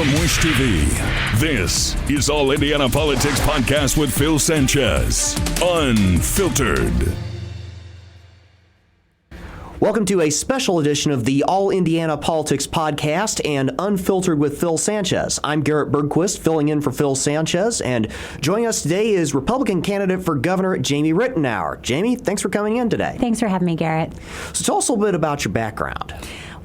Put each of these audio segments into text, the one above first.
from Wish TV, this is All Indiana Politics Podcast with Phil Sanchez. Unfiltered. Welcome to a special edition of the All Indiana Politics Podcast and Unfiltered with Phil Sanchez. I'm Garrett Bergquist, filling in for Phil Sanchez, and joining us today is Republican candidate for governor Jamie Reitenour. Jamie, thanks for coming in today. Thanks for having me, Garrett. So tell us a little bit about your background.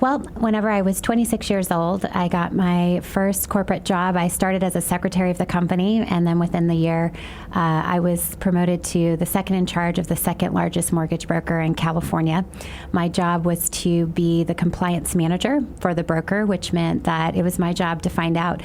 Well, whenever I was 26 years old, I got my first corporate job. I started as a secretary of the company, and then within the year, I was promoted to the second in charge of the second largest mortgage broker in California. My job was to be the compliance manager for the broker, which meant that it was my job to find out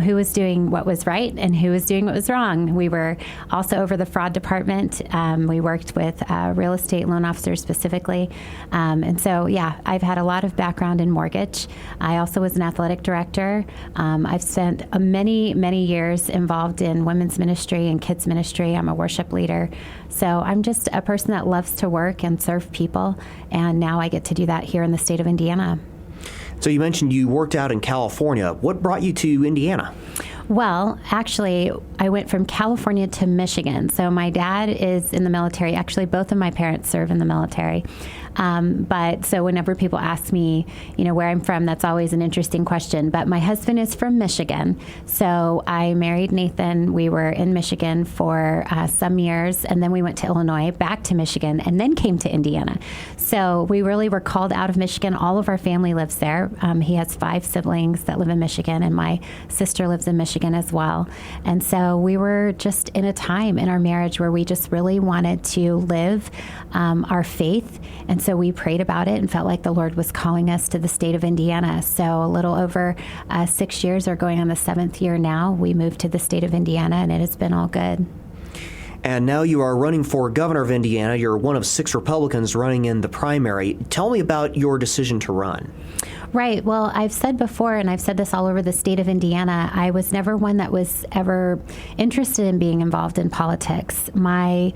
who was doing what was right and who was doing what was wrong. We were also over the fraud department. We worked with real estate loan officers specifically. And so, yeah, I've had a lot of background in mortgage. I also was an athletic director. I've spent many years involved in women's ministry and kids ministry. I'm a worship leader. So I'm just a person that loves to work and serve people. And now I get to do that here in the state of Indiana. So you mentioned you worked out in California. What brought you to Indiana? Well, actually, I went from California to Michigan. So my dad is in the military. Actually, both of my parents serve in the military. But so whenever people ask me, where I'm from, that's always an interesting question. But my husband is from Michigan. So I married Nathan. We were in Michigan for some years, and then we went to Illinois, back to Michigan, and then came to Indiana. So we really were called out of Michigan. All of our family lives there. He has 5 siblings that live in Michigan, and my sister lives in Michigan as well. And so we were just in a time in our marriage where we just really wanted to live our faith. And so we prayed about it and felt like the Lord was calling us to the state of Indiana. So a little over 6 years, or going on the 7th year now, we moved to the state of Indiana, and it has been all good. And now you are running for governor of Indiana. You're one of 6 Republicans running in the primary. Tell me about your decision to run. Right. Well, I've said before, and I've said this all over the state of Indiana, I was never one that was ever interested in being involved in politics. My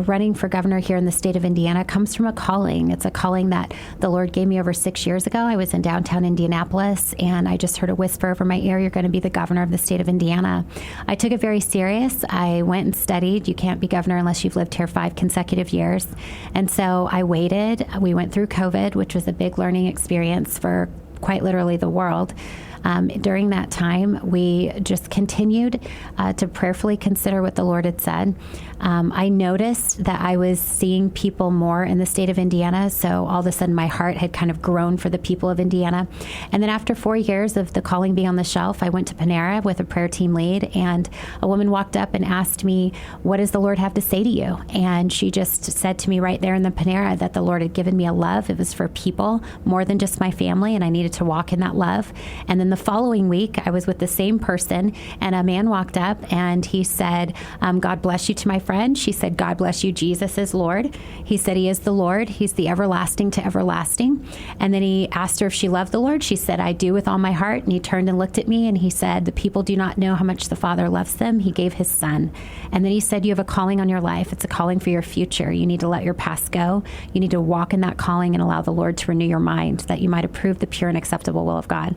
running for governor here in the state of Indiana comes from a calling. It's a calling that the Lord gave me over 6 years ago. I was in downtown Indianapolis, and I just heard a whisper over my ear, "You're going to be the governor of the state of Indiana." I took it very serious. I went and studied. You can't be governor unless you've lived here 5 consecutive years. And so I waited. We went through COVID, which was a big learning experience for quite literally the world. During that time, we just continued to prayerfully consider what the Lord had said. I noticed that I was seeing people more in the state of Indiana, so all of a sudden my heart had kind of grown for the people of Indiana. And then after 4 years of the calling being on the shelf, I went to Panera with a prayer team lead, and a woman walked up and asked me, "What does the Lord have to say to you?" And she just said to me right there in the Panera that the Lord had given me a love. It was for people more than just my family, and I needed to walk in that love. And then the following week, I was with the same person, and a man walked up and he said, "God bless you," to my friend. She said, "God bless you, Jesus is Lord." He said, "He is the Lord. He's the everlasting to everlasting." And then he asked her if she loved the Lord. She said, "I do with all my heart." And he turned and looked at me and he said, "The people do not know how much the Father loves them. He gave his Son." And then he said, "You have a calling on your life. It's a calling for your future. You need to let your past go. You need to walk in that calling and allow the Lord to renew your mind, that you might approve the pure and acceptable will of God."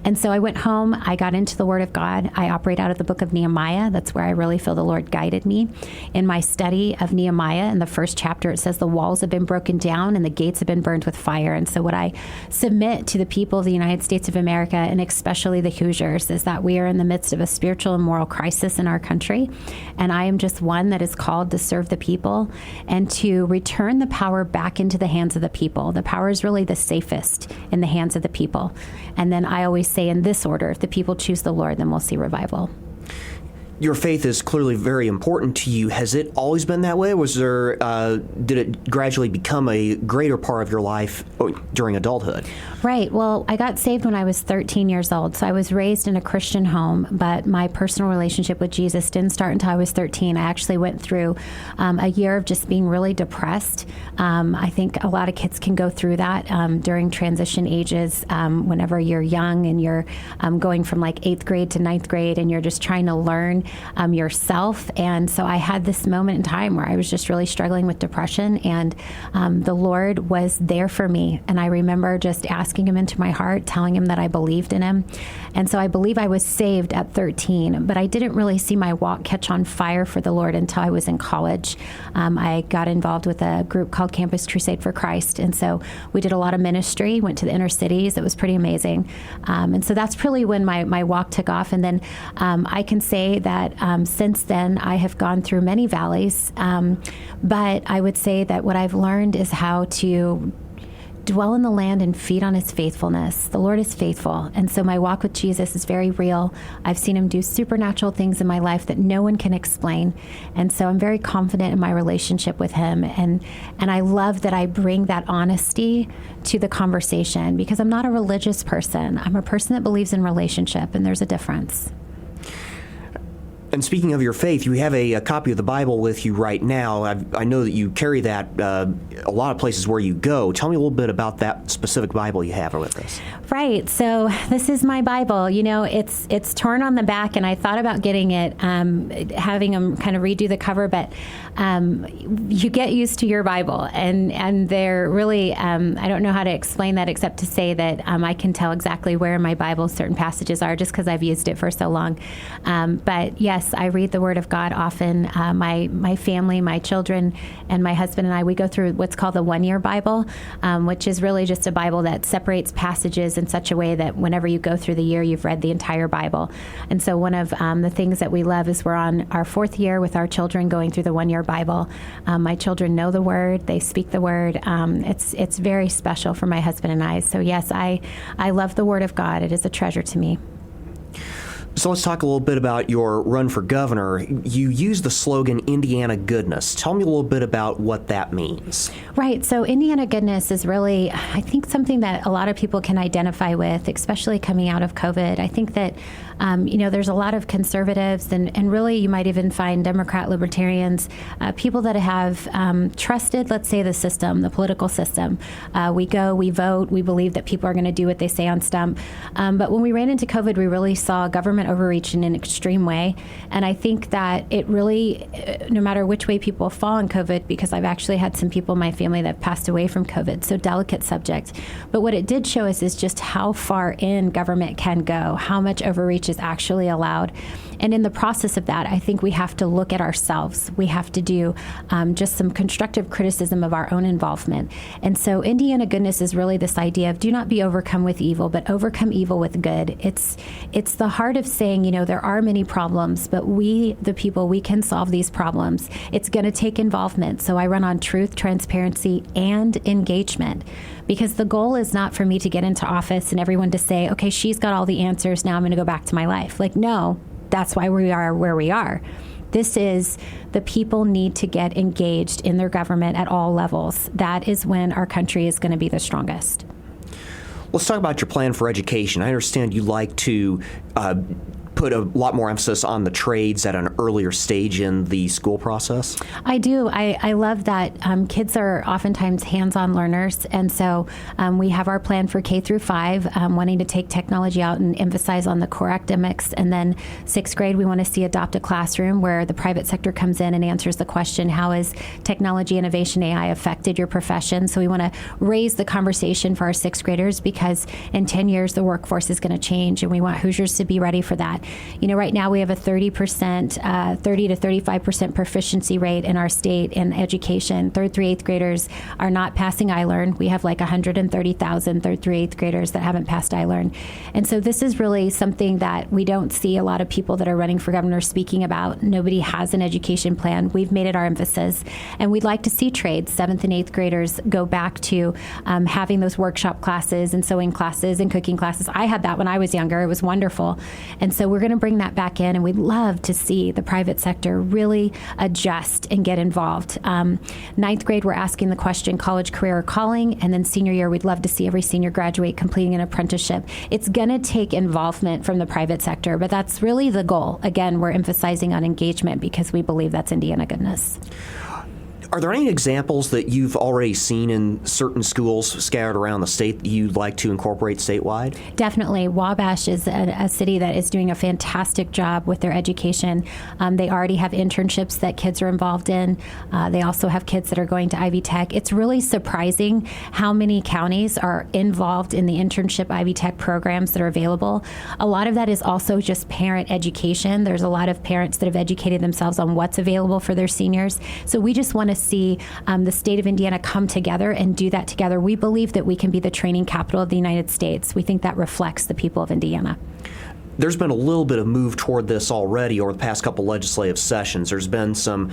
And so I went home, I got into the Word of God. I operate out of the book of Nehemiah. That's where I really feel the Lord guided me. In my study of Nehemiah, in the first chapter, it says the walls have been broken down and the gates have been burned with fire. And so what I submit to the people of the United States of America, and especially the Hoosiers, is that we are in the midst of a spiritual and moral crisis in our country. And I am just one that is called to serve the people and to return the power back into the hands of the people. The power is really the safest in the hands of the people. And then I always say in this order, if the people choose the Lord, then we'll see revival. Your faith is clearly very important to you. Has it always been that way? Was there, did it gradually become a greater part of your life during adulthood? Right. Well, I got saved when I was 13 years old. So I was raised in a Christian home, but my personal relationship with Jesus didn't start until I was 13. I actually went through a year of just being really depressed. I think a lot of kids can go through that during transition ages, whenever you're young and you're going from like 8th grade to 9th grade and you're just trying to learn yourself. And so I had this moment in time where I was just really struggling with depression, and the Lord was there for me. And I remember just asking him into my heart, telling him that I believed in him. And so I believe I was saved at 13, but I didn't really see my walk catch on fire for the Lord until I was in college. I got involved with a group called Campus Crusade for Christ. And so we did a lot of ministry, went to the inner cities. It was pretty amazing. And so that's really when my walk took off. And then I can say that since then, I have gone through many valleys. But I would say that what I've learned is how to dwell in the land and feed on his faithfulness. The Lord is faithful. And so my walk with Jesus is very real. I've seen him do supernatural things in my life that no one can explain. And so I'm very confident in my relationship with him. And I love that I bring that honesty to the conversation, because I'm not a religious person. I'm a person that believes in relationship, and there's a difference. And speaking of your faith, you have a copy of the Bible with you right now. I know that you carry that a lot of places where you go. Tell me a little bit about that specific Bible you have with us. Right. So this is my Bible. You know, it's torn on the back, and I thought about getting it, having them kind of redo the cover, but you get used to your Bible, and they're really, I don't know how to explain that except to say that I can tell exactly where in my Bible certain passages are just because I've used it for so long. But yes, I read the Word of God often. My family, my children, and my husband and I, we go through what's called the 1 Year Bible, which is really just a Bible that separates passages in such a way that whenever you go through the year, you've read the entire Bible. And so one of the things that we love is we're on our 4th year with our children going through the 1 Year Bible. My children know the Word. They speak the Word. It's very special for my husband and I. So yes, I love the Word of God. It is a treasure to me. So let's talk a little bit about your run for governor. You use the slogan, Indiana Goodness. Tell me a little bit about what that means. Right. So Indiana Goodness is really, I think, something that a lot of people can identify with, especially coming out of COVID. I think that, there's a lot of conservatives and really you might even find Democrat libertarians, people that have trusted, let's say, the system, the political system. We go, we vote, we believe that people are going to do what they say on stump. But when we ran into COVID, we really saw government overreach in an extreme way. And I think that it really, no matter which way people fall in COVID, because I've actually had some people in my family that have passed away from COVID, so delicate subject. But what it did show us is just how far in government can go, how much overreach is actually allowed. And in the process of that, I think we have to look at ourselves. We have to do just some constructive criticism of our own involvement. And so Indiana Goodness is really this idea of do not be overcome with evil, but overcome evil with good. It's the heart of saying, there are many problems, but we, the people, we can solve these problems. It's going to take involvement. So I run on truth, transparency, and engagement, because the goal is not for me to get into office and everyone to say, okay, she's got all the answers. Now I'm going to go back to my life. Like, no, that's why we are where we are. This is the people need to get engaged in their government at all levels. That is when our country is going to be the strongest. Let's talk about your plan for education. I understand you like to put a lot more emphasis on the trades at an earlier stage in the school process? I do. I love that kids are oftentimes hands-on learners, and so we have our plan for K through 5, wanting to take technology out and emphasize on the core academics, and then 6th grade we want to see adopt a classroom where the private sector comes in and answers the question, how has technology, innovation, AI affected your profession? So we want to raise the conversation for our 6th graders, because in 10 years the workforce is going to change, and we want Hoosiers to be ready for that. Right now we have a 30 to 35% proficiency rate in our state in education. 3rd through 8th graders are not passing iLearn. We have like 130,000 3rd through 8th graders that haven't passed iLearn. And so this is really something that we don't see a lot of people that are running for governor speaking about. Nobody has an education plan. We've made it our emphasis. And we'd like to see trades, 7th and 8th graders, go back to having those workshop classes and sewing classes and cooking classes. I had that when I was younger. It was wonderful. And so we're going to bring that back in, and we'd love to see the private sector really adjust and get involved. 9th grade, we're asking the question, college, career, or calling, and then senior year, we'd love to see every senior graduate completing an apprenticeship. It's going to take involvement from the private sector, but that's really the goal. Again, we're emphasizing on engagement because we believe that's Indiana Goodness. Are there any examples that you've already seen in certain schools scattered around the state that you'd like to incorporate statewide? Definitely. Wabash is a city that is doing a fantastic job with their education. They already have internships that kids are involved in. They also have kids that are going to Ivy Tech. It's really surprising how many counties are involved in the internship Ivy Tech programs that are available. A lot of that is also just parent education. There's a lot of parents that have educated themselves on what's available for their seniors. So we just want to see the state of Indiana come together and do that together. We believe that we can be the training capital of the United States. We think that reflects the people of Indiana. There's been a little bit of move toward this already over the past couple legislative sessions. There's been some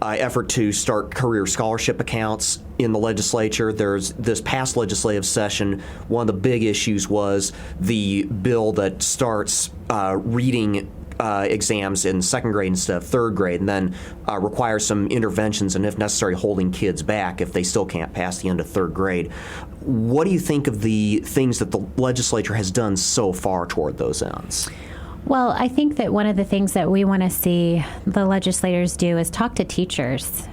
effort to start career scholarship accounts in the legislature. There's this past legislative session, one of the big issues was the bill that starts reading exams in second grade instead of third grade, and then requires some interventions and, if necessary, holding kids back if they still can't pass the end of third grade. What do you think of the things that the legislature has done so far toward those ends? Well, I think that one of the things that we want to see the legislators do is talk to teachers.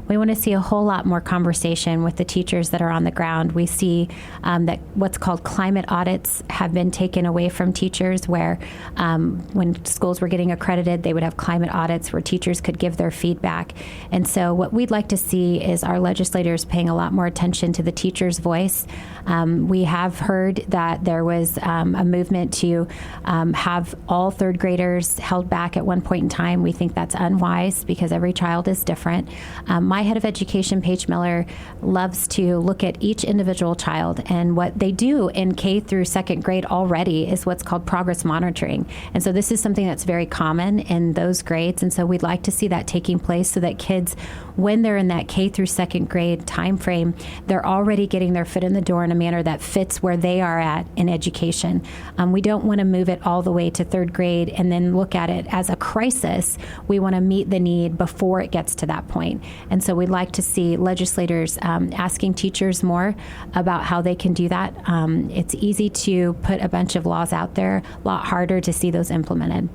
We want to see a whole lot more conversation with the teachers that are on the ground. We see that what's called climate audits have been taken away from teachers, where when schools were getting accredited, they would have climate audits where teachers could give their feedback. And so what we'd like to see is our legislators paying a lot more attention to the teacher's voice. We have heard that there was a movement to have all third graders held back at one point in time. We think that's unwise because every child is different. My head of education, Paige Miller, loves to look at each individual child, and what they do in K through second grade already is what's called progress monitoring. And so this is something that's very common in those grades, and so we'd like to see that taking place so that kids, when they're in that K through second grade time frame, they're already getting their foot in the door in a manner that fits where they are at in education. We don't want to move it all the way to third grade and then look at it as a crisis. We want to meet the need before it gets to that point. And so we'd like to see legislators asking teachers more about how they can do that. It's easy to put a bunch of laws out there, a lot harder to see those implemented.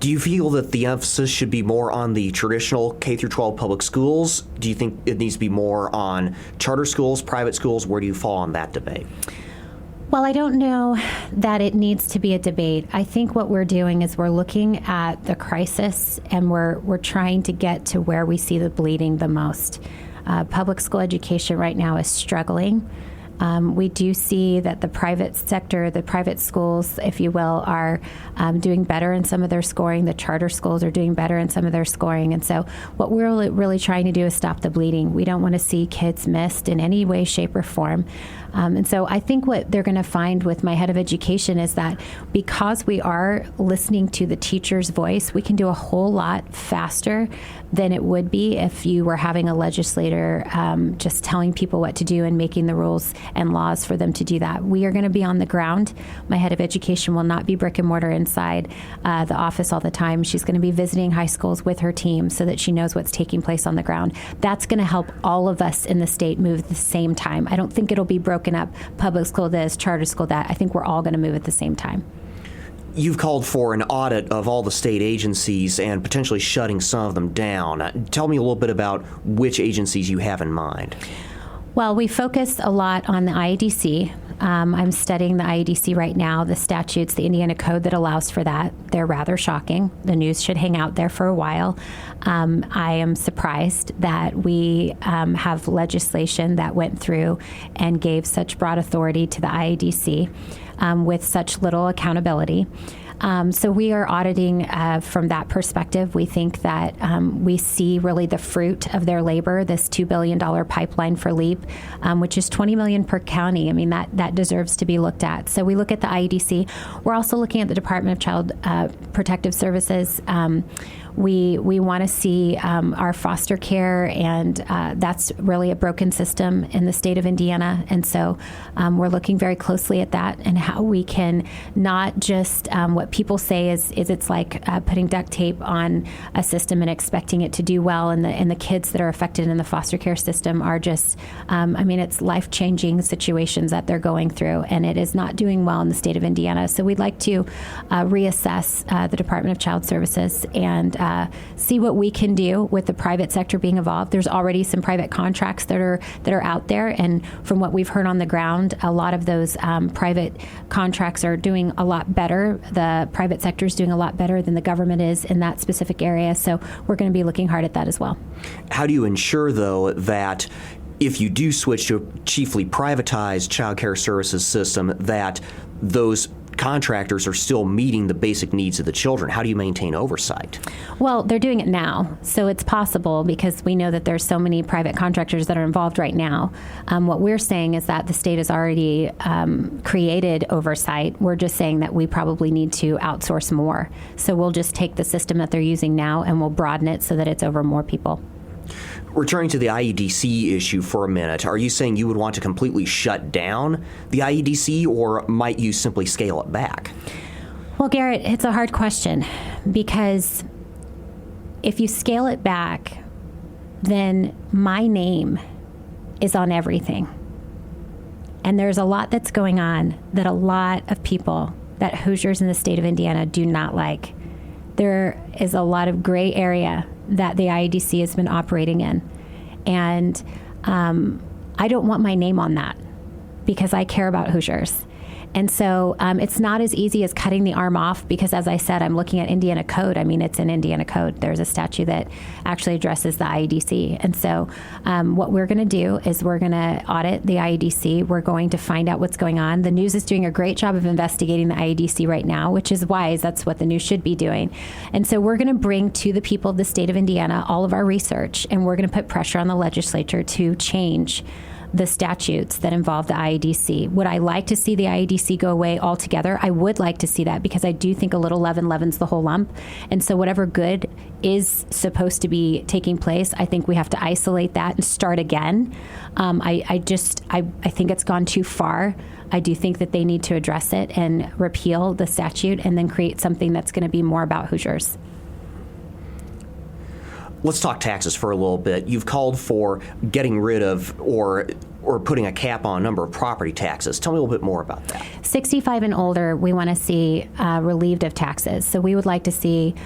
Do you feel that the emphasis should be more on the traditional K through 12 public schools? Do you think it needs to be more on charter schools, private schools? Where do you fall on that debate? Well, I don't know that it needs to be a debate. I think what we're doing is we're looking at the crisis and we're trying to get to where we see the bleeding the most. Public school education right now is struggling. We do see that the private sector, the private schools, if you will, are doing better in some of their scoring. The charter schools are doing better in some of their scoring. And so what we're really trying to do is stop the bleeding. We don't want to see kids missed in any way, shape, or form. And so I think what they're going to find with my head of education is that because we are listening to the teacher's voice, we can do a whole lot faster than it would be if you were having a legislator just telling people what to do and making the rules and laws for them to do that. We are going to be on the ground. My head of education will not be brick and mortar inside the office all the time. She's going to be visiting high schools with her team so that she knows what's taking place on the ground. That's going to help all of us in the state move at the same time. I don't think it'll be broken up, public school this, charter school that. I think we're all going to move at the same time. You've called for an audit of all the state agencies and potentially shutting some of them down. Tell me a little bit about which agencies you have in mind. Well, we focused a lot on the IEDC. I'm studying the IEDC right now, the statutes, the Indiana code that allows for that. They're rather shocking. The news should hang out there for a while. I am surprised that we have legislation that went through and gave such broad authority to the IEDC with such little accountability. So we are auditing from that perspective. We think that we see really the fruit of their labor, this $2 billion pipeline for LEAP, which is $20 million per county. I mean, that deserves to be looked at. So we look at the IEDC. We're also looking at the Department of Child Protective Services. We want to see our foster care, and that's really a broken system in the state of Indiana. And so we're looking very closely at that and how we can not just what what people say is it's like putting duct tape on a system and expecting it to do well, and the kids that are affected in the foster care system are just, it's life-changing situations that they're going through, and it is not doing well in the state of Indiana. So we'd like to reassess the Department of Child Services and see what we can do with the private sector being involved. There's already some private contracts that are out there, and from what we've heard on the ground, a lot of those private contracts are doing a lot better. The private sector is doing a lot better than the government is in that specific area. So we're going to be looking hard at that as well. How do you ensure, though, that if you do switch to a chiefly privatized child care services system, that those contractors are still meeting the basic needs of the children? How do you maintain oversight? Well, they're doing it now, so it's possible because we know that there's so many private contractors that are involved right now. What we're saying is that the state has already created oversight. We're just saying that we probably need to outsource more. So we'll just take the system that they're using now and we'll broaden it so that it's over more people. Returning to the IEDC issue for a minute, are you saying you would want to completely shut down the IEDC, or might you simply scale it back? Well, Garrett, it's a hard question because if you scale it back, then my name is on everything. And there's a lot that's going on that a lot of people, that Hoosiers in the state of Indiana do not like. There is a lot of gray area that the IEDC has been operating in. And I don't want my name on that because I care about Hoosiers. And so it's not as easy as cutting the arm off because, as I said, I'm looking at Indiana code. It's in Indiana code. There's a statute that actually addresses the IEDC. And so what we're going to do is we're going to audit the IEDC. We're going to find out what's going on. The news is doing a great job of investigating the IEDC right now, which is wise. That's what the news should be doing. And so we're going to bring to the people of the state of Indiana all of our research, and we're going to put pressure on the legislature to change the statutes that involve the IEDC. Would I like to see the IEDC go away altogether? I would like to see that because I do think a little leaven leavens the whole lump. And so whatever good is supposed to be taking place, I think we have to isolate that and start again. I think it's gone too far. I do think that they need to address it and repeal the statute and then create something that's going to be more about Hoosiers. Let's talk taxes for a little bit. You've called for getting rid of or putting a cap on a number of property taxes. Tell me a little bit more about that. 65 and older, we want to see relieved of taxes. So we would like to see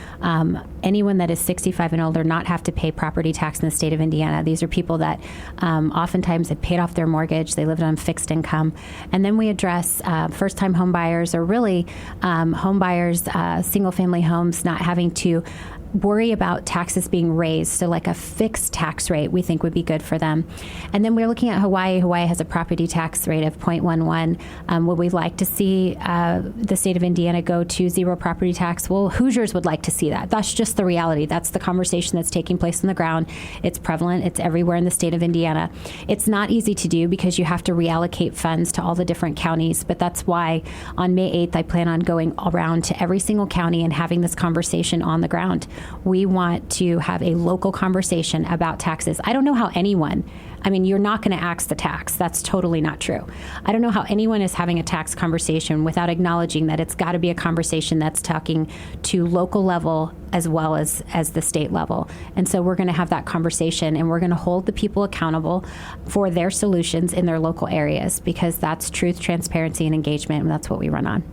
anyone that is 65 and older not have to pay property tax in the state of Indiana. These are people that oftentimes have paid off their mortgage. They lived on fixed income. And then we address first-time home buyers, or really home buyers, single-family homes, not having to worry about taxes being raised. So like a fixed tax rate we think would be good for them. And then we're looking at Hawaii. Hawaii has a property tax rate of 0.11. Would we like to see the state of Indiana go to zero property tax? Well, Hoosiers would like to see that. That's just the reality. That's the conversation that's taking place on the ground. It's prevalent. It's everywhere in the state of Indiana. It's not easy to do because you have to reallocate funds to all the different counties. But that's why on May 8th, I plan on going around to every single county and having this conversation on the ground. We want to have a local conversation about taxes. I don't know how anyone, you're not going to axe the tax. That's totally not true. I don't know how anyone is having a tax conversation without acknowledging that it's got to be a conversation that's talking to local level as well as the state level. And so we're going to have that conversation, and we're going to hold the people accountable for their solutions in their local areas, because that's truth, transparency, and engagement, and that's what we run on.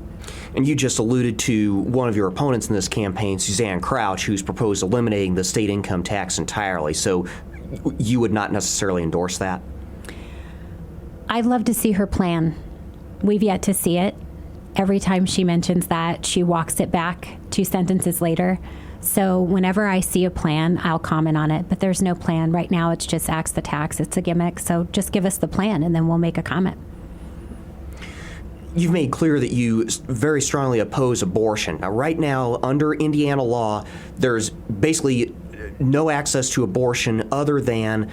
And you just alluded to one of your opponents in this campaign, Suzanne Crouch, who's proposed eliminating the state income tax entirely. So you would not necessarily endorse that? I'd love to see her plan. We've yet to see it. Every time she mentions that, she walks it back 2 sentences later. So whenever I see a plan, I'll comment on it. But there's no plan. Right now, it's just axe the tax. It's a gimmick. So just give us the plan, and then we'll make a comment. You've made clear that you very strongly oppose abortion. Now, right now, under Indiana law, there's basically no access to abortion other than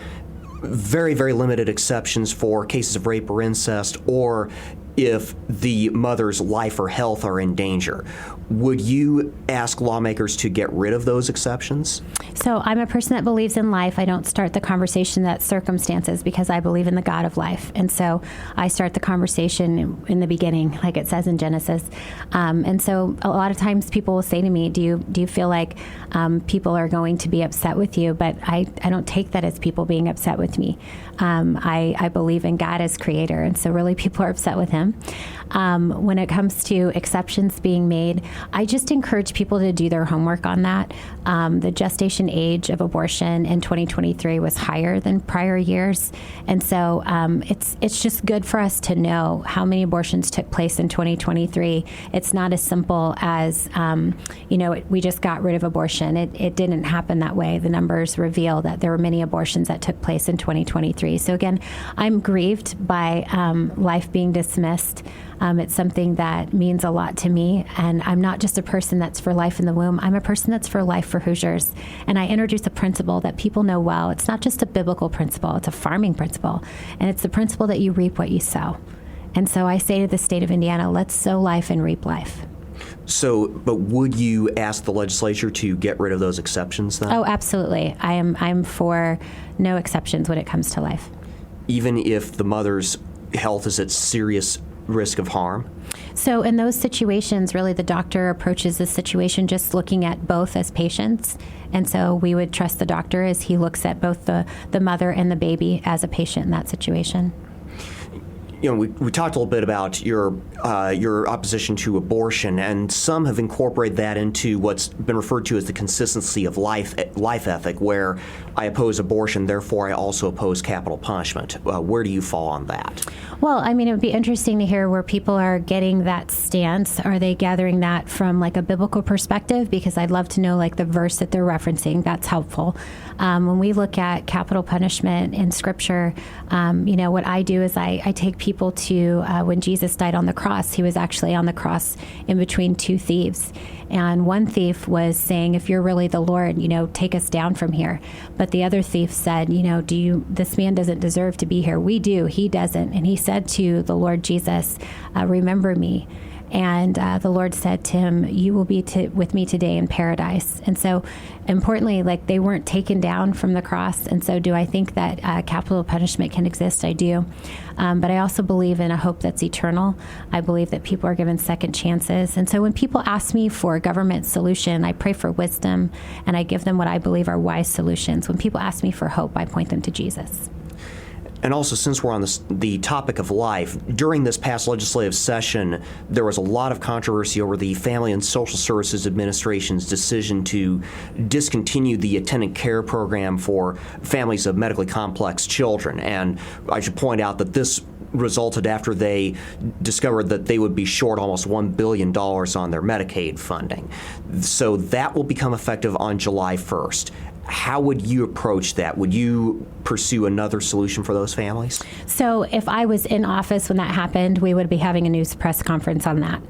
very, very limited exceptions for cases of rape or incest, or if the mother's life or health are in danger. Would you ask lawmakers to get rid of those exceptions? So I'm a person that believes in life. I don't start the conversation that circumstances because I believe in the God of life. And so I start the conversation in the beginning, like it says in Genesis. And so a lot of times people will say to me, do you feel like people are going to be upset with you? But I don't take that as people being upset with me. I believe in God as creator. And so really people are upset with him. When it comes to exceptions being made, I just encourage people to do their homework on that. The gestation age of abortion in 2023 was higher than prior years. And so it's just good for us to know how many abortions took place in 2023. It's not as simple as, we just got rid of abortion. It didn't happen that way. The numbers reveal that there were many abortions that took place in 2023. So again, I'm grieved by life being dismissed. It's something that means a lot to me. And I'm not just a person that's for life in the womb. I'm a person that's for life for Hoosiers. And I introduce a principle that people know well. It's not just a biblical principle. It's a farming principle. And it's the principle that you reap what you sow. And so I say to the state of Indiana, let's sow life and reap life. So, but would you ask the legislature to get rid of those exceptions then? Oh, absolutely. I'm for no exceptions when it comes to life. Even if the mother's health is at serious risk of harm? So in those situations, really the doctor approaches the situation just looking at both as patients. And so we would trust the doctor as he looks at both the mother and the baby as a patient in that situation. We talked a little bit about your opposition to abortion, and some have incorporated that into what's been referred to as the consistency of life ethic, where I oppose abortion, therefore I also oppose capital punishment. Where do you fall on that? Well, I mean, it would be interesting to hear where people are getting that stance. Are they gathering that from like a biblical perspective? Because I'd love to know like the verse that they're referencing. That's helpful. When we look at capital punishment in Scripture, what I do is I take people to when Jesus died on the cross. He was actually on the cross in between two thieves. And one thief was saying, if you're really the Lord, take us down from here. But the other thief said, this man doesn't deserve to be here. We do. He doesn't. And he said to the Lord Jesus, remember me. And the Lord said to him, you will be with me today in paradise. And so importantly, like they weren't taken down from the cross. And so do I think that capital punishment can exist? I do. But I also believe in a hope that's eternal. I believe that people are given second chances. And so when people ask me for a government solution, I pray for wisdom and I give them what I believe are wise solutions. When people ask me for hope, I point them to Jesus. And also, since we're on the topic of life, during this past legislative session, there was a lot of controversy over the Family and Social Services Administration's decision to discontinue the attendant care program for families of medically complex children. And I should point out that this resulted after they discovered that they would be short almost $1 billion on their Medicaid funding. So that will become effective on July 1st. How would you approach that? Would you pursue another solution for those families? So if I was in office when that happened, we would be having a news press conference on that.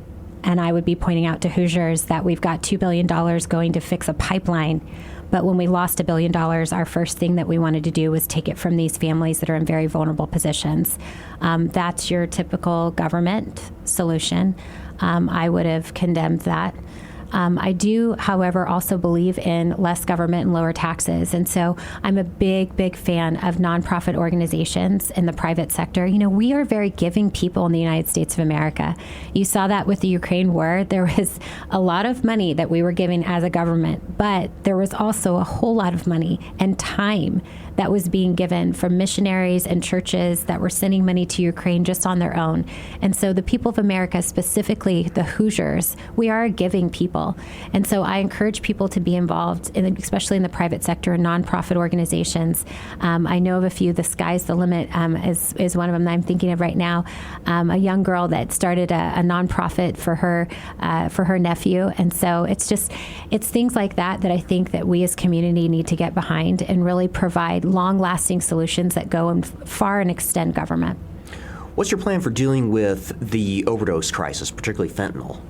And I would be pointing out to Hoosiers that we've got $2 billion going to fix a pipeline. But when we lost $1 billion, our first thing that we wanted to do was take it from these families that are in very vulnerable positions. That's your typical government solution. I would have condemned that. I do, however, also believe in less government and lower taxes. And so I'm a big, big fan of nonprofit organizations in the private sector. We are very giving people in the United States of America. You saw that with the Ukraine war. There was a lot of money that we were giving as a government, but there was also a whole lot of money and time that was being given from missionaries and churches that were sending money to Ukraine just on their own. And so the people of America, specifically the Hoosiers, we are a giving people. And so I encourage people to be involved, especially in the private sector and nonprofit organizations. I know of a few. The Sky's the Limit is one of them that I'm thinking of right now. A young girl that started a nonprofit for her nephew. And so it's things like that I think that we as community need to get behind and really provide long-lasting solutions that go far and extend government. What's your plan for dealing with the overdose crisis, particularly fentanyl?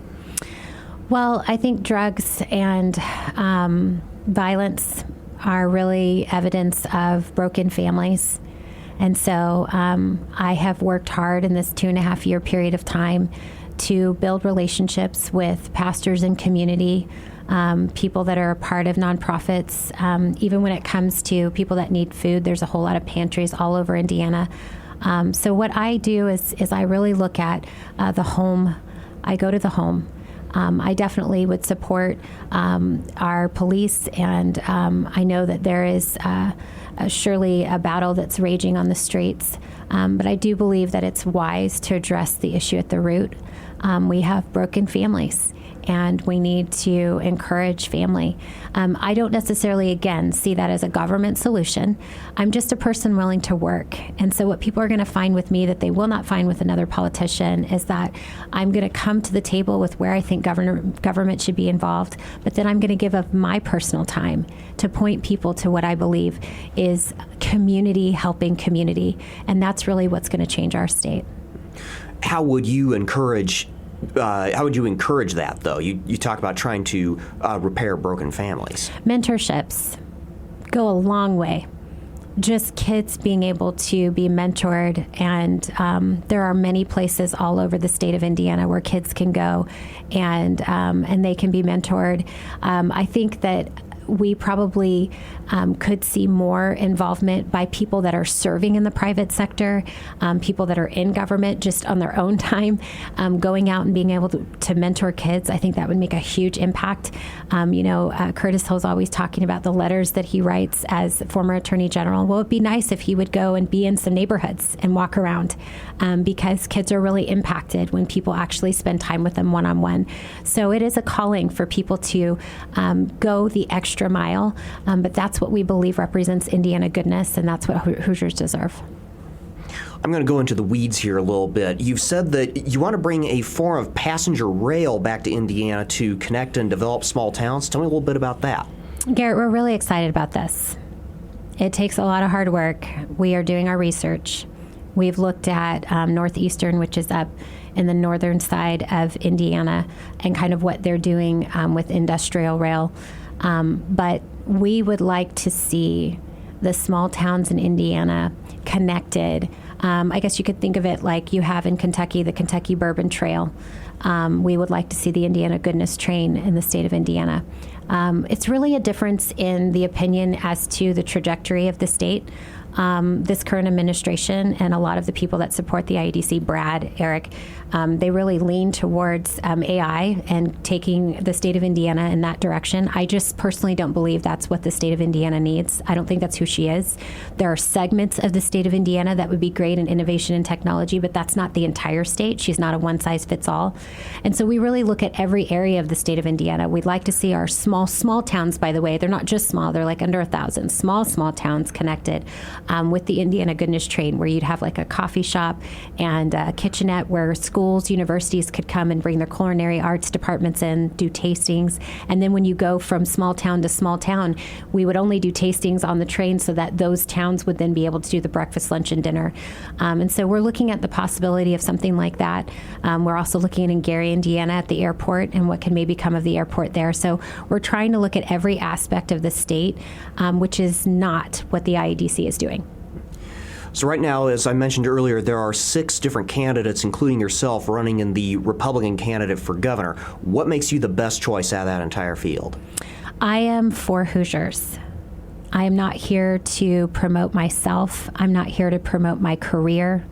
Well, I think drugs and violence are really evidence of broken families. And so I have worked hard in this 2.5-year period of time to build relationships with pastors and community, people that are a part of nonprofits. Even when it comes to people that need food, there's a whole lot of pantries all over Indiana. So what I do is I really look at the home. I go to the home. I definitely would support our police, and I know that there is surely a battle that's raging on the streets, but I do believe that it's wise to address the issue at the root. We have broken families, and we need to encourage family. I don't necessarily, again, see that as a government solution. I'm just a person willing to work. And so what people are going to find with me that they will not find with another politician is that I'm going to come to the table with where I think government should be involved, but then I'm going to give up my personal time to point people to what I believe is community helping community. And that's really what's going to change our state. How would you encourage that, though? You talk about trying to repair broken families. Mentorships go a long way. Just kids being able to be mentored, and there are many places all over the state of Indiana where kids can go and they can be mentored. I think that we probably could see more involvement by people that are serving in the private sector, people that are in government just on their own time, going out and being able to mentor kids. I think that would make a huge impact. Curtis Hill's always talking about the letters that he writes as former Attorney General. Well, it'd be nice if he would go and be in some neighborhoods and walk around, because kids are really impacted when people actually spend time with them one-on-one. So it is a calling for people to go the extra mile, but that's what we believe represents Indiana goodness, and that's what Hoosiers deserve. I'm going to go into the weeds here a little bit. You've said that you want to bring a form of passenger rail back to Indiana to connect and develop small towns. Tell me a little bit about that. Garrett, we're really excited about this. It takes a lot of hard work. We are doing our research. We've looked at Northeastern, which is up in the northern side of Indiana, and kind of what they're doing with industrial rail. But we would like to see the small towns in Indiana connected. I guess you could think of it like you have in Kentucky, the Kentucky Bourbon Trail. We would like to see the Indiana Goodness Train in the state of Indiana. It's really a difference in the opinion as to the trajectory of the state. This current administration and a lot of the people that support the IEDC, Brad, Eric, they really lean towards AI and taking the state of Indiana in that direction. I just personally don't believe that's what the state of Indiana needs. I don't think that's who she is. There are segments of the state of Indiana that would be great in innovation and technology, but that's not the entire state. She's not a one-size-fits-all. And so we really look at every area of the state of Indiana. We'd like to see our small towns, by the way. They're not just small. They're like under 1,000. Small towns connected with the Indiana Goodness Train, where you'd have like a coffee shop and a kitchenette where schools, universities could come and bring their culinary arts departments in, do tastings. And then when you go from small town to small town, we would only do tastings on the train so that those towns would then be able to do the breakfast, lunch, and dinner. And so we're looking at the possibility of something like that. We're also looking in Gary, Indiana at the airport and what can maybe come of the airport there. So we're trying to look at every aspect of the state, which is not what the IEDC is doing. So right now, as I mentioned earlier, there are 6 different candidates, including yourself, running in the Republican candidate for governor. What makes you the best choice out of that entire field? I am for Hoosiers. I am not here to promote myself. I'm not here to promote my career.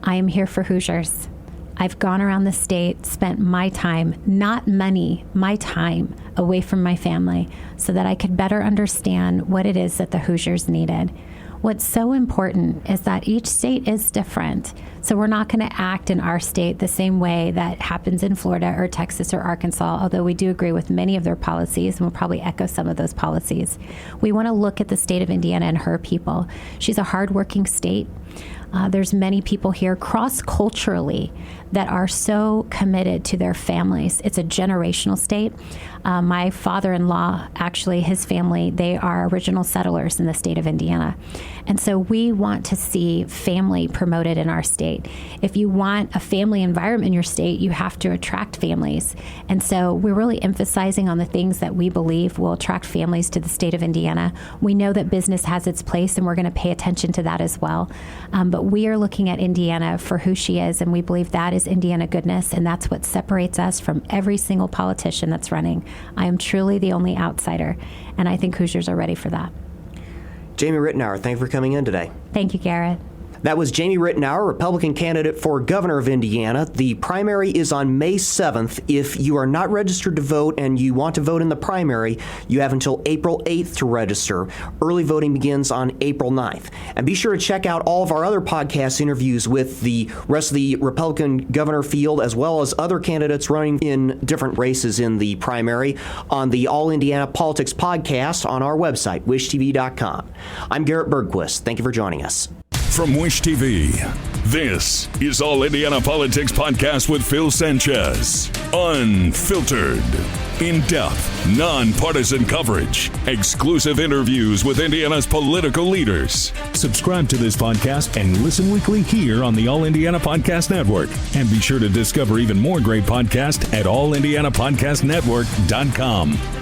I am here for Hoosiers. I've gone around the state, spent my time, not money, my time away from my family so that I could better understand what it is that the Hoosiers needed. What's so important is that each state is different. So we're not going to act in our state the same way that happens in Florida or Texas or Arkansas, although we do agree with many of their policies, and we'll probably echo some of those policies. We want to look at the state of Indiana and her people. She's a hardworking state. There's many people here cross-culturally that are so committed to their families. It's a generational state. My father-in-law, actually, his family, they are original settlers in the state of Indiana. And so we want to see family promoted in our state. If you want a family environment in your state, you have to attract families. And so we're really emphasizing on the things that we believe will attract families to the state of Indiana. We know that business has its place, and we're going to pay attention to that as well. But we are looking at Indiana for who she is, and we believe that is Indiana goodness, and that's what separates us from every single politician that's running. I am truly the only outsider, and I think Hoosiers are ready for that. Jamie Reitenour, thank you for coming in today. Thank you, Garrett. That was Jamie Reitenour, Republican candidate for governor of Indiana. The primary is on May 7th. If you are not registered to vote and you want to vote in the primary, you have until April 8th to register. Early voting begins on April 9th. And be sure to check out all of our other podcast interviews with the rest of the Republican governor field, as well as other candidates running in different races in the primary, on the All Indiana Politics podcast on our website, wishtv.com. I'm Garrett Bergquist. Thank you for joining us. From Wish TV, this is All Indiana Politics Podcast with Phil Sanchez. Unfiltered, in-depth, nonpartisan coverage, exclusive interviews with Indiana's political leaders. Subscribe to this podcast and listen weekly here on the All Indiana Podcast Network. And be sure to discover even more great podcasts at allindianapodcastnetwork.com.